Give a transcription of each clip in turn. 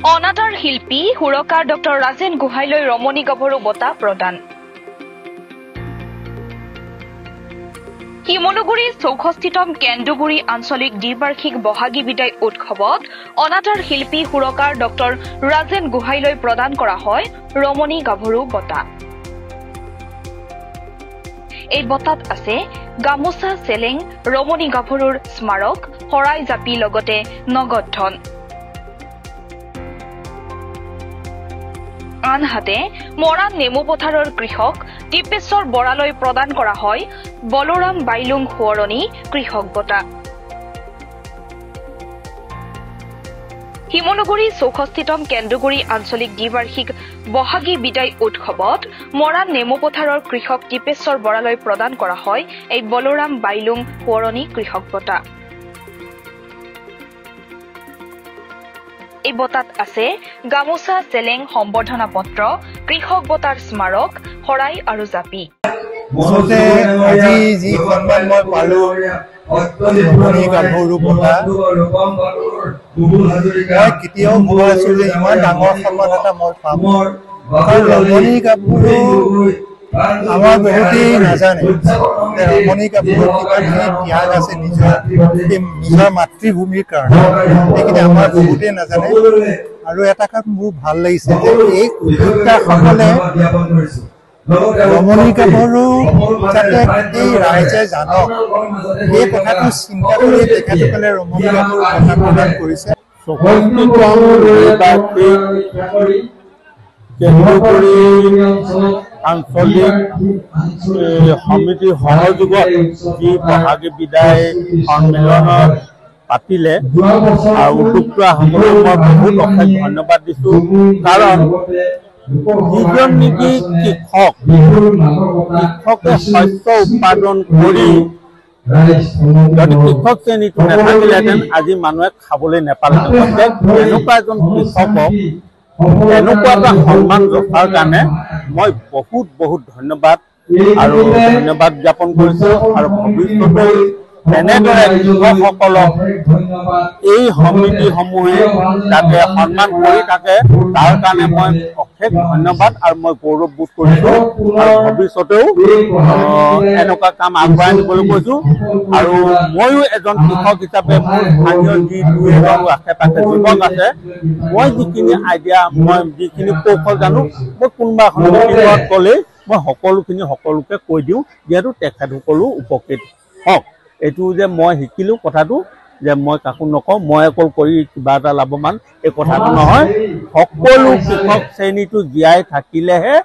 অনাতাঁৰ শিল্পী সুৰকাৰ ডক্টৰ ৰাজেন গোহাঁইলৈ ৰমণী গাভৰু বঁটা প্ৰদান। শিমলুগুৰিৰ ৬৪তম কেন্দুগুৰি আঞ্চলিক দ্বিবাৰ্ষিক বহাগী বিদায় উৎসৱত অনাতাঁৰ শিল্পী সুৰকাৰ ডক্টৰ ৰাজেন গোহাঁইলৈ প্ৰদান কৰা হয় ৰমণী গাভৰু বঁটা। এই বঁটাত আছে গামোচা, চেলেং, ৰমণী গাভৰুৰ স্মাৰক, শৰাই জাপি লগতে নগদ ধন। আনহাতে মৰাণ নেমু পথাৰৰ কৃষক দীপেশ্বৰ বৰালৈ প্ৰদান কৰা হয় বলোৰাম বাইলুং সোঁৱৰণী কৃষক বঁটা। শিমলুগুৰি ৬৪তম কেন্দুগুৰি আঞ্চলিক দ্বিবাৰ্ষিক বহাগী বিদায় উৎসৱত মৰাণ নেমু পথাৰৰ কৃষক দীপেশ্বৰ বৰালৈ প্ৰদান কৰা হয় এই বলোৰাম বাইলুং সোঁৱৰণী কৃষক বঁটা। এই বঁটাত আছে গামোচা, চেলেং, সম্বৰ্ধনা পত্ৰ, কৃষক বঁটাৰ স্মাৰক, শৰাই আৰু জাপি। আজি যি সন্মান মই পালো ৰমণী গাভৰু বঁটা, মই কেতিয়াও ভবা নাছিলো যে ইমান ডাঙৰ সন্মান এটা মই পাম। কাৰণ ৰমণী গাভৰু আমাৰ বহুতেই নাজানে যে ৰমণী গাভৰুৰ কিমানখিনি ত্যাগ আছে নিজৰ মাতৃভূমিৰ কাৰণে, সেইখিনি আমাৰ বহুতেই নাজানে। আৰু এটা কাম মোৰ ভাল লাগিছে যে এই উদ্যোক্তাসকলে ৰমণী গাভৰু যাতে গোটেই ৰাইজে জানক, এই কথাটো চিন্তা কৰি তেখেতসকলে ৰমণী গাভৰু বঁটা প্ৰদান কৰিছে। আঞ্চলিক সমিতিৰ সহযোগত যি বহাগী বিদায় সন্মিলনত পাতিলে আৰু উদ্যোক্তাসকলক মই বহুত অশেষ ধন্যবাদ দিছো। কাৰণ যিজন নেকি কৃষকে শস্য উৎপাদন কৰি যদি কৃষক শ্ৰেণীটো নাথাকিলেহেঁতেন আজি মানুহে খাবলৈ নাপালেহেঁতেন। এনেকুৱা এজন কৃষকক এনেকুৱা এটা সন্মান ৰখাৰ কাৰণে মই বহুত বহুত ধন্যবাদ জ্ঞাপন কৰিছো। আৰু ভৱিষ্যতে এনেদৰে কৃষকসকলক এই সমিতিসমূহে যাতে সন্মান কৰি থাকে তাৰ কাৰণে মই অশেষ ধন্যবাদ আৰু মই গৌৰৱ বোধ কৰিছো। আৰু ভৱিষ্যতেও এনেকুৱা কাম আগুৱাই নিবলৈ কৈছো। আৰু ময়ো এজন কৃষক হিচাপে মোৰ স্থানীয় যি দুই এজন আশে পাশে যুৱক আছে, মই যিখিনি আইডিয়া, মই যিখিনি কৌশল জানো, মই কোনোবা এখন মিটিঙত গ'লেই মই সকলোকে কৈ দিওঁ, যিহেতু তেখেতসকলো উপকৃত হওক। এইটো যে মই শিকিলো কথাটো যে মই কাকো নকওঁ, মই অকল কৰি কিবা এটা লাভৱান, এই কথাটো নহয়। সকলো কৃষক শ্ৰেণীটো জীয়াই থাকিলেহে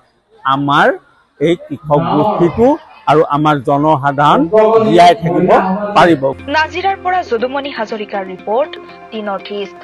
আমাৰ এই কৃষক গোষ্ঠীটো আৰু আমাৰ জনসাধাৰণ জীয়াই থাকিব পাৰিব। নাজিৰাৰ পৰা যদুমণি হাজৰিকাৰ ৰিপৰ্ট, দি নৰ্থ ইষ্ট।